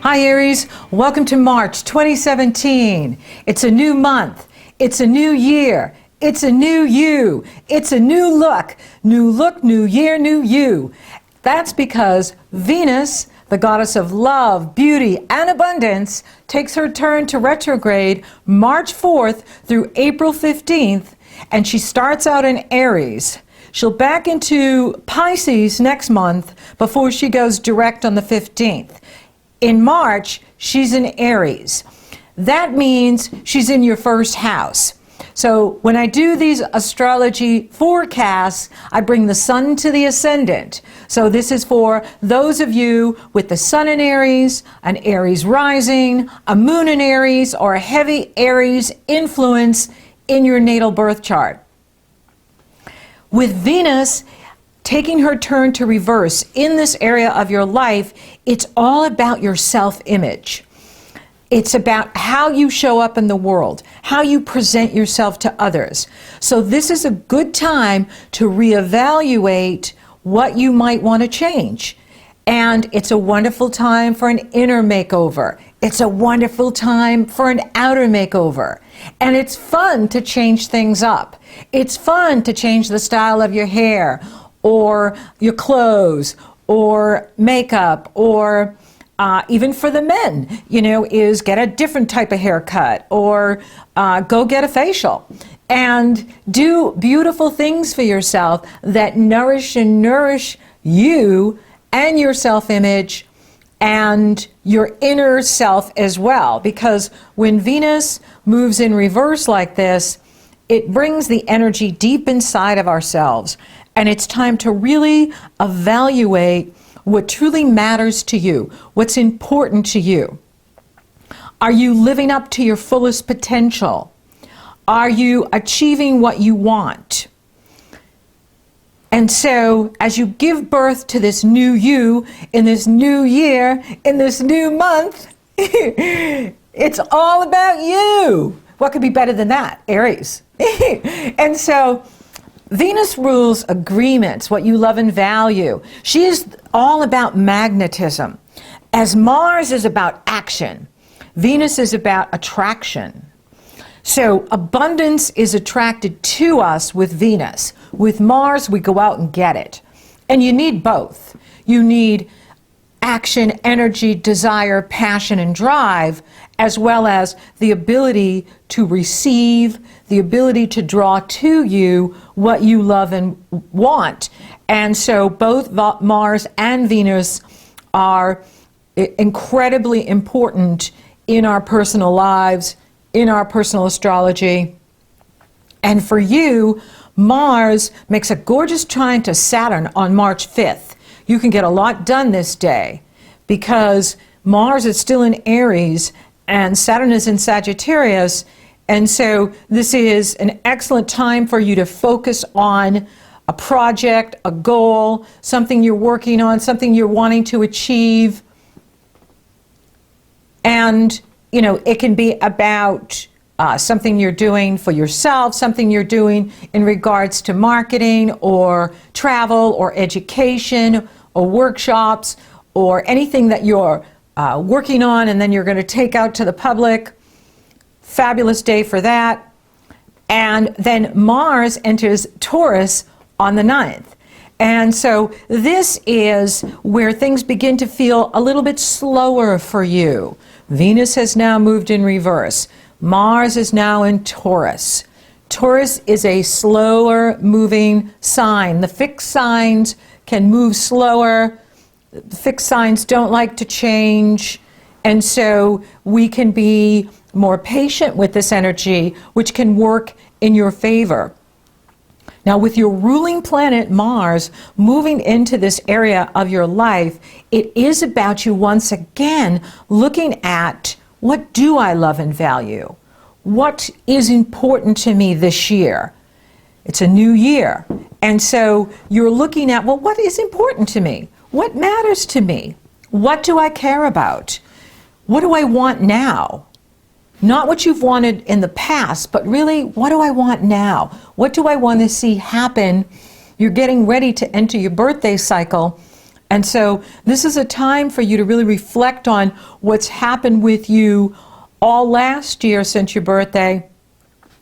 Hi Aries, welcome to March 2017. It's a new month, it's a new year, it's a new you, it's a new look, new year, new you. That's because Venus, the goddess of love, beauty, and abundance, takes her turn to retrograde March 4th through April 15th, and she starts out in Aries. She'll back into Pisces next month before she goes direct on the 15th. In March, she's in Aries. That means she's in your first house. So when I do these astrology forecasts, I bring the sun to the ascendant. So this is for those of you with the sun in Aries, an Aries rising, a moon in Aries, or a heavy Aries influence in your natal birth chart. With Venus taking her turn to reverse in this area of your life, it's all about your self-image. It's about how you show up in the world, how you present yourself to others. So this is a good time to reevaluate what you might want to change. And it's a wonderful time for an inner makeover. It's a wonderful time for an outer makeover. And it's fun to change things up. It's fun to change the style of your hair, or your clothes, or makeup, or even for the men, is get a different type of haircut, or go get a facial. And do beautiful things for yourself that nourish you and your self-image and your inner self as well. Because when Venus moves in reverse like this, it brings the energy deep inside of ourselves. And it's time to really evaluate what truly matters to you, what's important to you. Are you living up to your fullest potential? Are you achieving what you want? And so, as you give birth to this new you, in this new year, in this new month, it's all about you. What could be better than that? Aries. And so, Venus rules agreements, what you love and value. She is all about magnetism. As Mars is about action, Venus is about attraction. So abundance is attracted to us with Venus. With Mars, we go out and get it. And you need both. You need action, energy, desire, passion, and drive, as well as the ability to receive, the ability to draw to you what you love and want. And so both Mars and Venus are incredibly important in our personal lives, in our personal astrology. And for you, Mars makes a gorgeous trine to Saturn on March 5th. You can get a lot done this day because Mars is still in Aries and Saturn is in Sagittarius. And so this is an excellent time for you to focus on a project, a goal, something you're working on, something you're wanting to achieve. And, it can be about something you're doing for yourself, something you're doing in regards to marketing or travel or education or workshops or anything that you're working on and then you're going to take out to the public. Fabulous day for that. And then Mars enters Taurus on the 9th. And so this is where things begin to feel a little bit slower for you. Venus has now moved in reverse. Mars is now in Taurus. Taurus is a slower moving sign. The fixed signs can move slower. The fixed signs don't like to change. And so we can be more patient with this energy, which can work in your favor. Now, with your ruling planet Mars moving into this area of your life, it is about you once again looking at, what do I love and value? What is important to me this year? It's a new year. And so you're looking at, well, what is important to me? What matters to me? What do I care about? What do I want now? Not what you've wanted in the past, but really, what do I want now? What do I want to see happen? You're getting ready to enter your birthday cycle. And so this is a time for you to really reflect on what's happened with you all last year since your birthday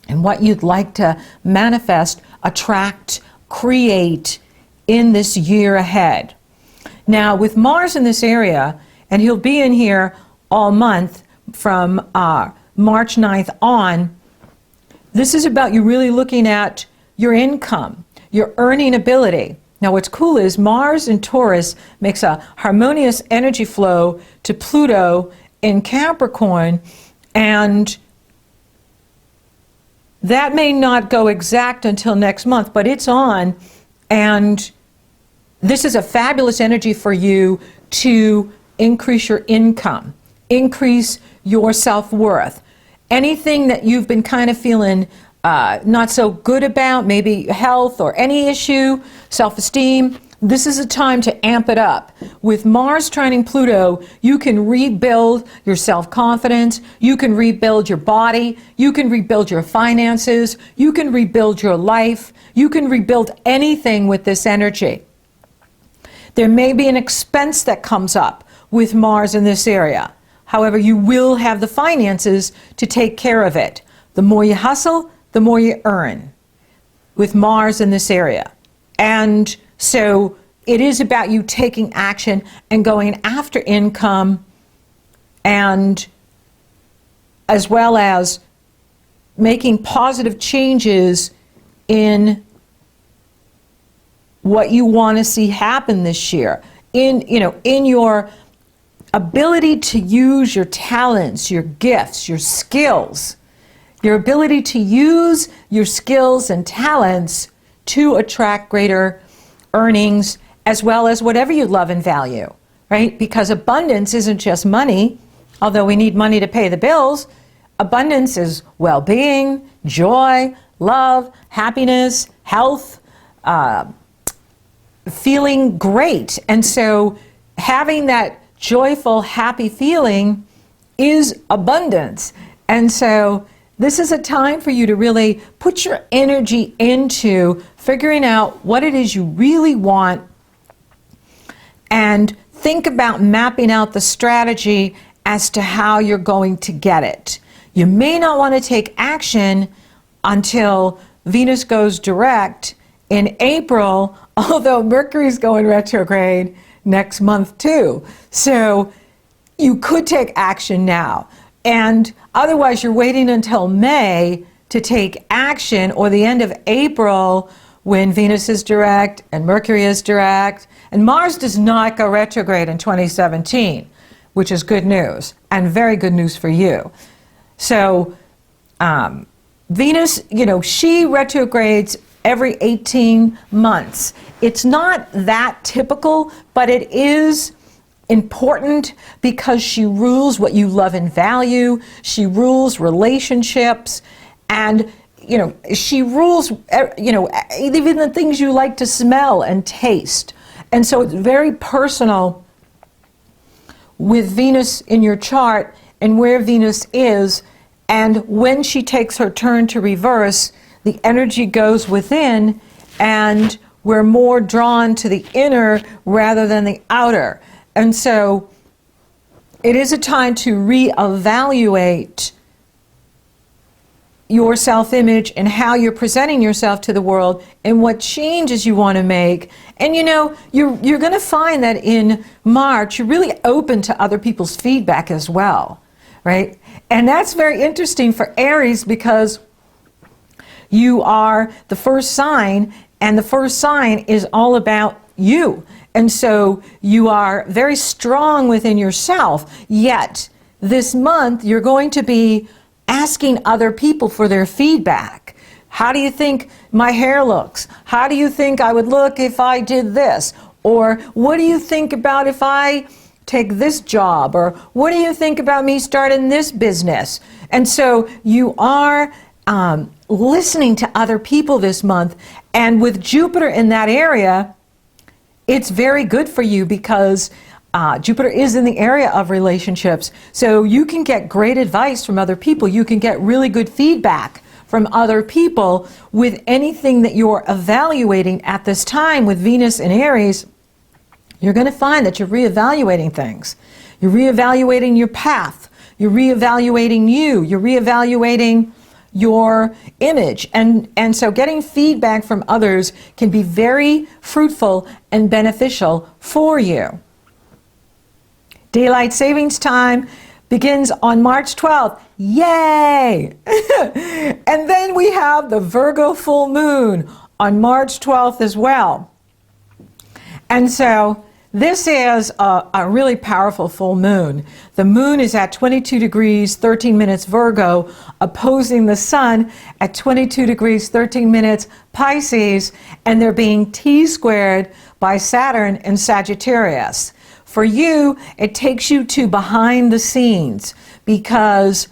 and what you'd like to manifest, attract, create in this year ahead. Now, with Mars in this area, and he'll be in here all month from March 9th on, this is about you really looking at your income, your earning ability. Now, what's cool is Mars in Taurus makes a harmonious energy flow to Pluto in Capricorn, and that may not go exact until next month, but it's on, and this is a fabulous energy for you to increase your income, increase your self-worth. Anything that you've been kind of feeling not so good about, maybe health or any issue, self-esteem, this is a time to amp it up. With Mars trining Pluto, you can rebuild your self-confidence, you can rebuild your body, you can rebuild your finances, you can rebuild your life, you can rebuild anything with this energy. There may be an expense that comes up with Mars in this area. However, you will have the finances to take care of it. The more you hustle, the more you earn with Mars in this area. And so it is about you taking action and going after income, and as well as making positive changes in what you want to see happen this year. In your ability to use your talents, your gifts, your skills, your ability to use your skills and talents to attract greater earnings, as well as whatever you love and value, right? Because abundance isn't just money, although we need money to pay the bills. Abundance is well-being, joy, love, happiness, health, feeling great. And so having that joyful, happy feeling is abundance. And so this is a time for you to really put your energy into figuring out what it is you really want, and think about mapping out the strategy as to how you're going to get it. You may not want to take action until Venus goes direct in April, although Mercury's going retrograde next month too. So you could take action now. And otherwise, you're waiting until May to take action, or the end of April when Venus is direct and Mercury is direct. And Mars does not go retrograde in 2017, which is good news, and very good news for you. So Venus, she retrogrades every 18 months. It's not that typical, but it is important because she rules what you love and value. She rules relationships, and she rules even the things you like to smell and taste. And so it's very personal with Venus in your chart and where Venus is. And when she takes her turn to reverse, the energy goes within, and we're more drawn to the inner rather than the outer. And so it is a time to reevaluate your self-image and how you're presenting yourself to the world and what changes you want to make. And you're going to find that in March, you're really open to other people's feedback as well, right? And that's very interesting for Aries, because you are the first sign, and the first sign is all about you. And so you are very strong within yourself, yet this month you're going to be asking other people for their feedback. How do you think my hair looks? How do you think I would look if I did this? Or what do you think about if I take this job? Or what do you think about me starting this business? And so you are listening to other people this month, and with Jupiter in that area, it's very good for you because Jupiter is in the area of relationships. So you can get great advice from other people. You can get really good feedback from other people with anything that you're evaluating at this time. With Venus in Aries, you're going to find that you're reevaluating things. You're reevaluating your path. You're reevaluating you. You're reevaluating your image. And so getting feedback from others can be very fruitful and beneficial for you. Daylight savings time begins on March 12th. Yay! And then we have the Virgo full moon on March 12th as well. And so this is a really powerful full moon. The moon is at 22 degrees, 13 minutes Virgo, opposing the sun at 22 degrees, 13 minutes Pisces, and they're being T-squared by Saturn in Sagittarius. For you, it takes you to behind the scenes because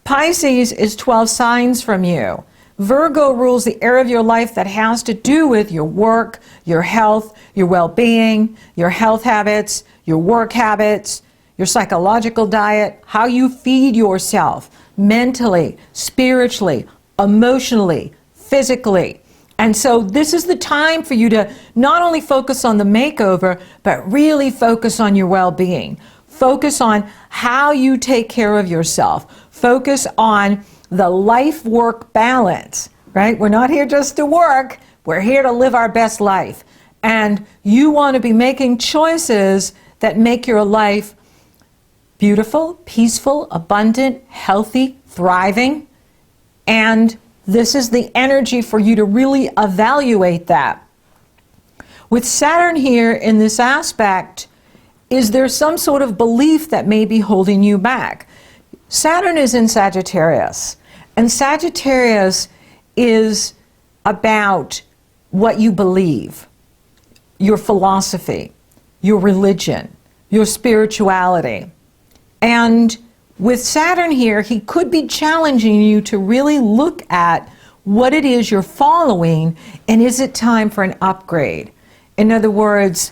Pisces is 12 signs from you. Virgo rules the area of your life that has to do with your work, your health, your well-being, your health habits, your work habits, your psychological diet, how you feed yourself mentally, spiritually, emotionally, physically. And so this is the time for you to not only focus on the makeover, but really focus on your well-being. Focus on how you take care of yourself. Focus on the life-work balance, right? We're not here just to work. We're here to live our best life. And you want to be making choices that make your life beautiful, peaceful, abundant, healthy, thriving. And this is the energy for you to really evaluate that. With Saturn here in this aspect, is there some sort of belief that may be holding you back? Saturn is in Sagittarius, and Sagittarius is about what you believe, your philosophy, your religion, your spirituality. And with Saturn here, he could be challenging you to really look at what it is you're following, and is it time for an upgrade? In other words,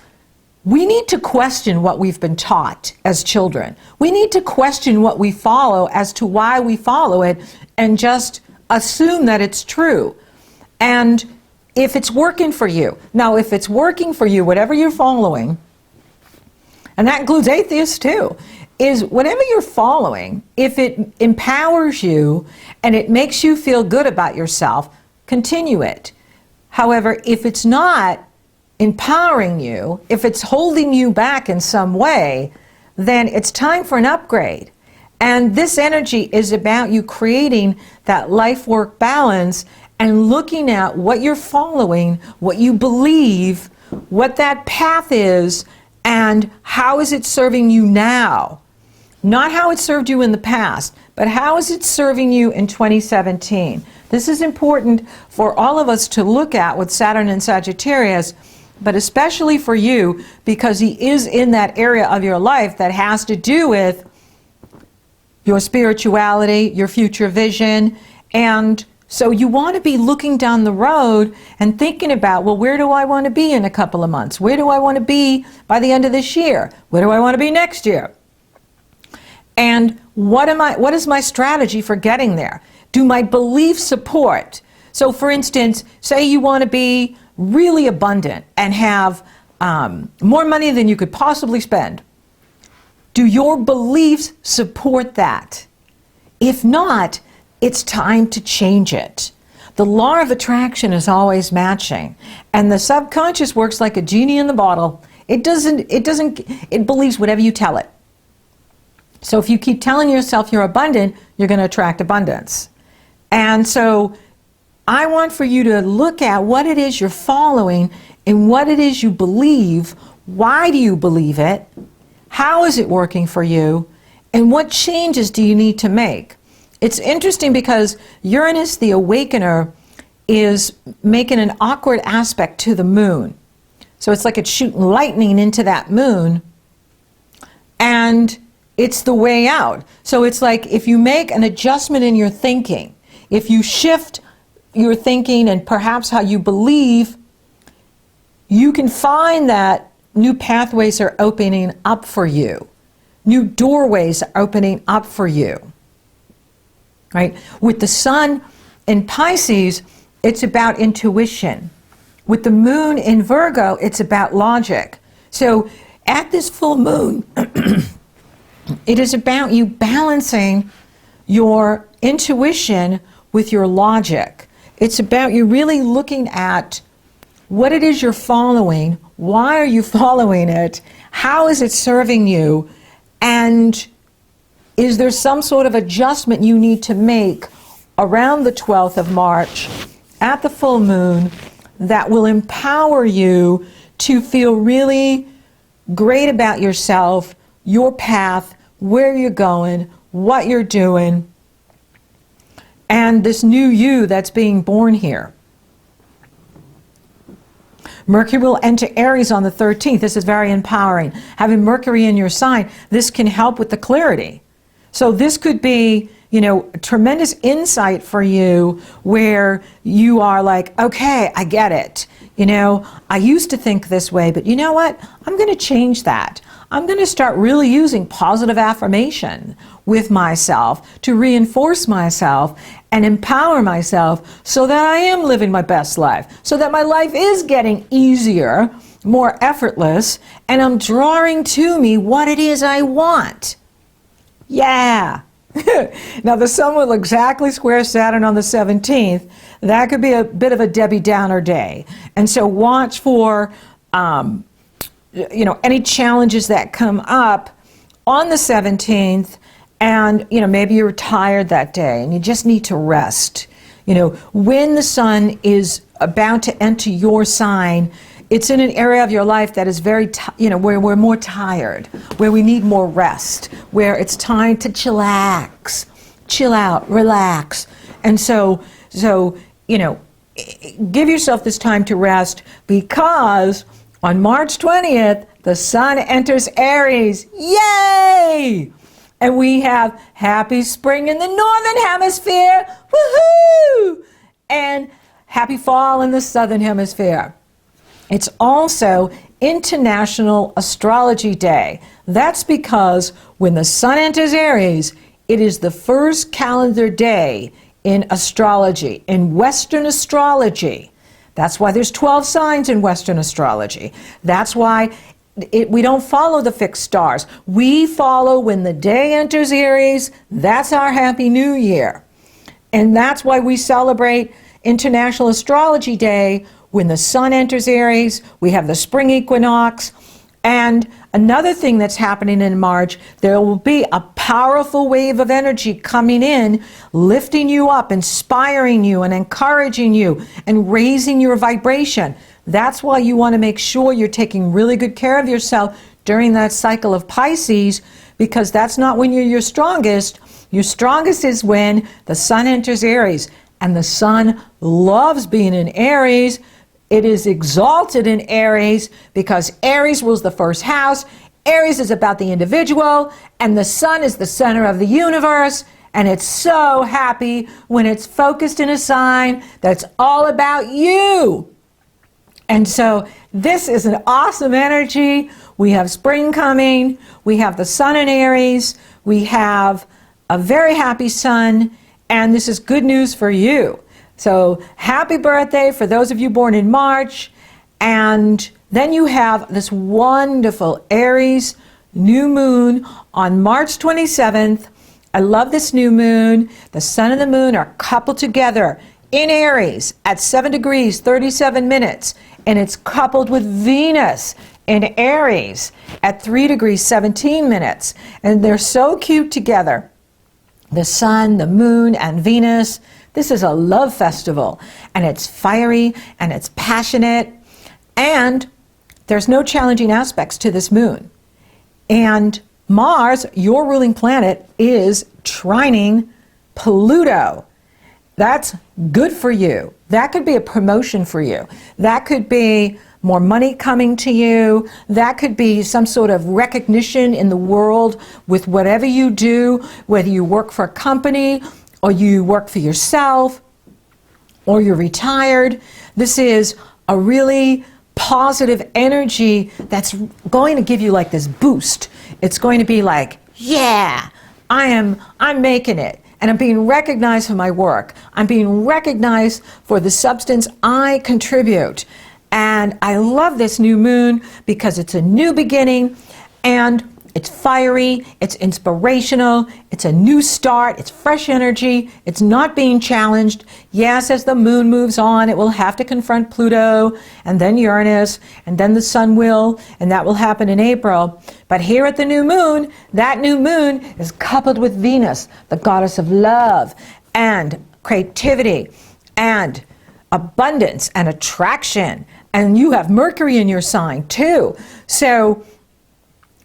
we need to question what we've been taught as children. We need to question what we follow as to why we follow it and just assume that it's true. And if it's working for you, now if it's working for you, whatever you're following, and that includes atheists too, is whatever you're following, if it empowers you and it makes you feel good about yourself, continue it. However, if it's not empowering you, if it's holding you back in some way, then it's time for an upgrade. And this energy is about you creating that life-work balance and looking at what you're following, what you believe, what that path is, and how is it serving you now. Not how it served you in the past, but how is it serving you in 2017. This is important for all of us to look at with Saturn and Sagittarius, but especially for you because he is in that area of your life that has to do with your spirituality, your future vision. And so you want to be looking down the road and thinking about, well, where do I want to be in a couple of months? Where do I want to be by the end of this year? Where do I want to be next year? And what is my strategy for getting there? Do my beliefs support? So for instance, say you want to be really abundant and have more money than you could possibly spend. Do your beliefs support that? If not, it's time to change it. The law of attraction is always matching, and the subconscious works like a genie in the bottle. It believes whatever you tell it. So if you keep telling yourself you're abundant, you're going to attract abundance. And so I want for you to look at what it is you're following and what it is you believe. Why do you believe it? How is it working for you? And what changes do you need to make? It's interesting because Uranus, the awakener, is making an awkward aspect to the moon. So it's like it's shooting lightning into that moon, and it's the way out. So it's like if you make an adjustment in your thinking, if you shift your thinking and perhaps how you believe, you can find that new pathways are opening up for you. New doorways are opening up for you. Right? With the sun in Pisces, it's about intuition. With the moon in Virgo, it's about logic. So at this full moon, it is about you balancing your intuition with your logic. It's about you really looking at what it is you're following, why are you following it, how is it serving you, and is there some sort of adjustment you need to make around the 12th of March at the full moon that will empower you to feel really great about yourself, your path, where you're going, what you're doing, and this new you that's being born here. Mercury will enter Aries on the 13th. This is very empowering. Having Mercury in your sign, this can help with the clarity. So this could be, you know, tremendous insight for you where you are like, okay, I get it. You know, I used to think this way, but you know what? I'm going to change that. I'm going to start really using positive affirmation with myself to reinforce myself and empower myself so that I am living my best life, so that my life is getting easier, more effortless, and I'm drawing to me what it is I want. Yeah. Now the sun will exactly square Saturn on the 17th. That could be a bit of a Debbie Downer day. And so watch for you know, any challenges that come up on the 17th, and you know, maybe you're tired that day and you just need to rest. You know, when the sun is about to enter your sign, it's in an area of your life that is very, you know, where we're more tired, where we need more rest, where it's time to chillax, chill out, relax. And so, you know, give yourself this time to rest, because on March 20th, the sun enters Aries. Yay! And we have happy spring in the northern hemisphere. Woohoo! And happy fall in the southern hemisphere. It's also International Astrology Day. That's because when the sun enters Aries, it is the first calendar day in astrology, in Western astrology. That's why there's 12 signs in Western astrology. That's why we don't follow the fixed stars. We follow when the day enters Aries. That's our Happy New Year. And that's why we celebrate International Astrology Day when the sun enters Aries. We have the spring equinox. And another thing that's happening in March, there will be a powerful wave of energy coming in, lifting you up, inspiring you, and encouraging you, and raising your vibration. That's why you want to make sure you're taking really good care of yourself during that cycle of Pisces, because that's not when you're your strongest. Your strongest is when the sun enters Aries. And the sun loves being in Aries. It is exalted in Aries because Aries rules the first house. Aries is about the individual, and the sun is the center of the universe. And it's so happy when it's focused in a sign that's all about you. And so this is an awesome energy. We have spring coming. We have the sun in Aries. We have a very happy sun. And this is good news for you. So happy birthday for those of you born in March. And then you have this wonderful Aries new moon on March 27th. I love this new moon. The sun and the moon are coupled together in Aries at 7 degrees, 37 minutes. And it's coupled with Venus in Aries at 3 degrees, 17 minutes. And they're so cute together. The sun, the moon, and Venus. This is a love festival, and it's fiery, and it's passionate, and there's no challenging aspects to this moon. And Mars, your ruling planet, is trining Pluto. That's good for you. That could be a promotion for you. That could be more money coming to you. That could be some sort of recognition in the world with whatever you do, whether you work for a company or you work for yourself or you're retired. This is a really positive energy that's going to give you like this boost. It's going to be like, yeah, I'm making it. And I'm being recognized for my work. I'm being recognized for the substance I contribute. And I love this new moon because it's a new beginning, and it's fiery, it's inspirational, it's a new start, it's fresh energy, it's not being challenged. Yes, as the moon moves on, it will have to confront Pluto, and then Uranus, and then the sun will, and that will happen in April. But here at the new moon, that new moon is coupled with Venus, the goddess of love, and creativity, and abundance, and attraction. And you have Mercury in your sign, too. So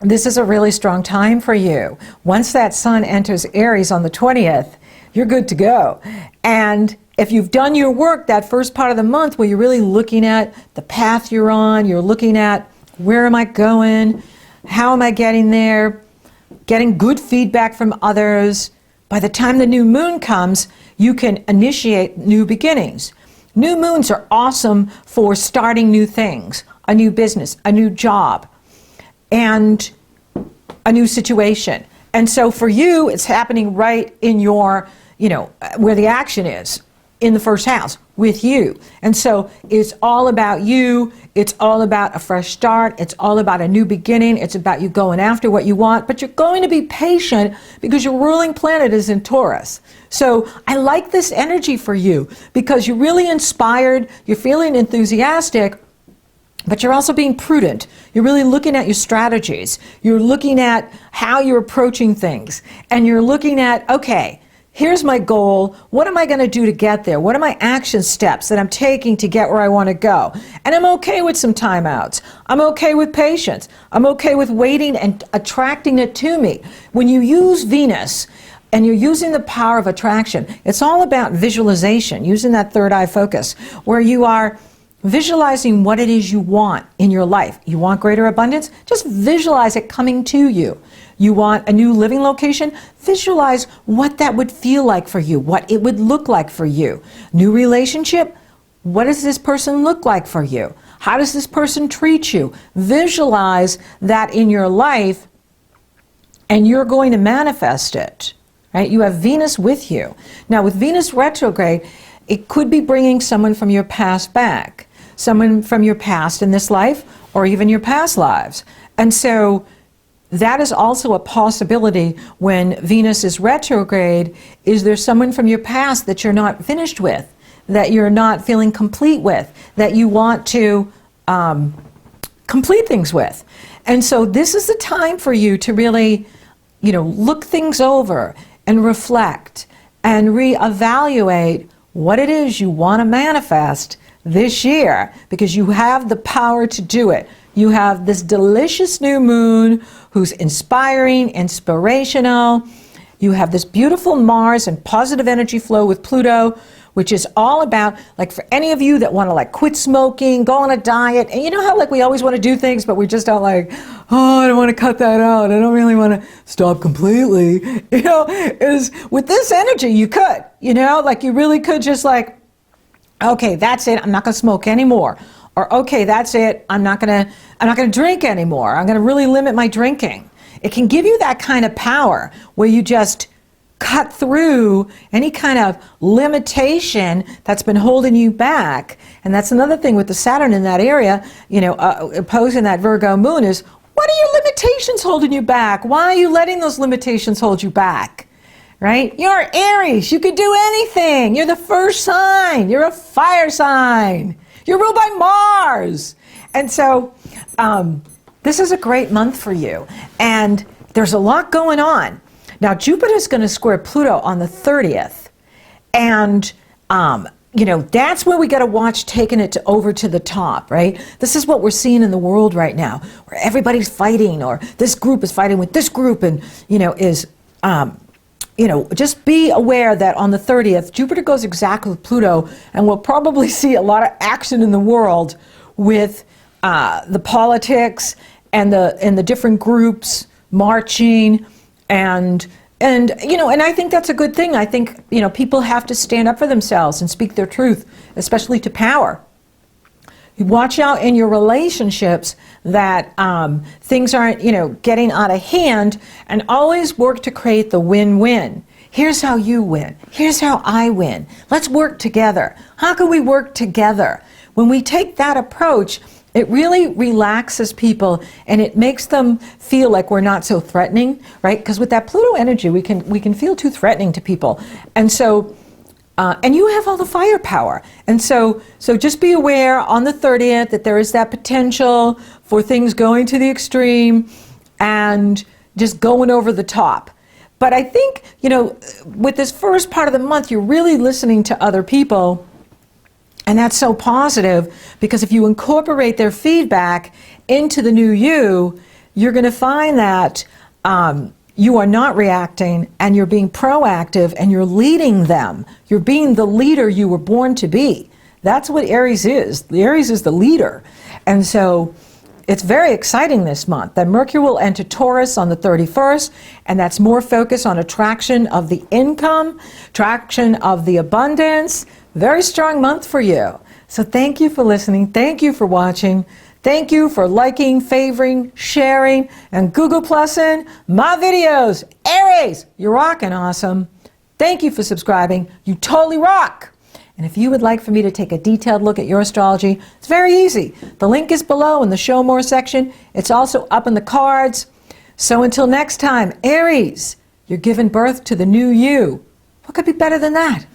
this is a really strong time for you. Once that sun enters Aries on the 20th, you're good to go. And if you've done your work that first part of the month where you're really looking at the path you're on, you're looking at where am I going, how am I getting there, getting good feedback from others, by the time the new moon comes, you can initiate new beginnings. New moons are awesome for starting new things, a new business, a new job, and a new situation. And so for you, it's happening right in your, where the action is, in the first house, with you. And so it's all about you. It's all about a fresh start. It's all about a new beginning. It's about you going after what you want, but you're going to be patient because your ruling planet is in Taurus. So I like this energy for you because you're really inspired, you're feeling enthusiastic, but you're also being prudent. You're really looking at your strategies. You're looking at how you're approaching things. And you're looking at, okay, here's my goal. What am I going to do to get there? What are my action steps that I'm taking to get where I want to go? And I'm okay with some timeouts. I'm okay with patience. I'm okay with waiting and attracting it to me. When you use Venus and you're using the power of attraction, it's all about visualization, using that third eye focus, where you are visualizing what it is you want in your life. You want greater abundance? Just visualize it coming to you. You want a new living location? Visualize what that would feel like for you, what it would look like for you. New relationship? What does this person look like for you? How does this person treat you? Visualize that in your life, and you're going to manifest it, right? You have Venus with you. Now, with Venus retrograde, it could be bringing someone from your past back, someone from your past in this life, or even your past lives. And so that is also a possibility when Venus is retrograde. Is there someone from your past that you're not finished with, that you're not feeling complete with, that you want to complete things with? And so this is the time for you to really, look things over and reflect and reevaluate what it is you want to manifest this year, because you have the power to do it. You have this delicious new moon who's inspiring, inspirational. You have this beautiful Mars and positive energy flow with Pluto, which is all about, like, for any of you that want to quit smoking, go on a diet, and you know how we always want to do things, but we just don't I don't want to cut that out. I don't really want to stop completely. Is with this energy, you could, you really could just okay, that's it. I'm not going to smoke anymore. Or, okay, that's it. I'm not going to drink anymore. I'm going to really limit my drinking. It can give you that kind of power where you just cut through any kind of limitation that's been holding you back. And that's another thing with the Saturn in that area, opposing that Virgo moon, is what are your limitations holding you back? Why are you letting those limitations hold you back? Right? You're Aries. You could do anything. You're the first sign. You're a fire sign. You're ruled by Mars. And so this is a great month for you. And there's a lot going on. Now, Jupiter's going to square Pluto on the 30th. And, that's where we got to watch taking it over to the top, right? This is what we're seeing in the world right now, where everybody's fighting, or this group is fighting with this group, and, just be aware that on the 30th, Jupiter goes exactly with Pluto, and we'll probably see a lot of action in the world with the politics and the different groups marching, and I think that's a good thing. I think, people have to stand up for themselves and speak their truth, especially to power. Watch out in your relationships that things aren't, getting out of hand, and always work to create the win-win. Here's how you win. Here's how I win. Let's work together. How can we work together? When we take that approach, it really relaxes people and it makes them feel like we're not so threatening, right? Because with that Pluto energy, we can feel too threatening to people. And so, and you have all the firepower. And so just be aware on the 30th that there is that potential for things going to the extreme and just going over the top. But I think, you know, with this first part of the month, you're really listening to other people. And that's so positive, because if you incorporate their feedback into the new you, you're going to find that you are not reacting and you're being proactive and you're leading them. You're being the leader you were born to be. That's what Aries is. The Aries is the leader. And so it's very exciting this month. That Mercury will enter Taurus on the 31st, and that's more focus on attraction of the income, attraction of the abundance. Very strong month for you. So thank you for listening. Thank you for watching. Thank you for liking, favoring, sharing, and Google Plussing my videos. Aries, you're rocking awesome. Thank you for subscribing. You totally rock. And if you would like for me to take a detailed look at your astrology, it's very easy. The link is below in the Show More section. It's also up in the cards. So until next time, Aries, you're giving birth to the new you. What could be better than that?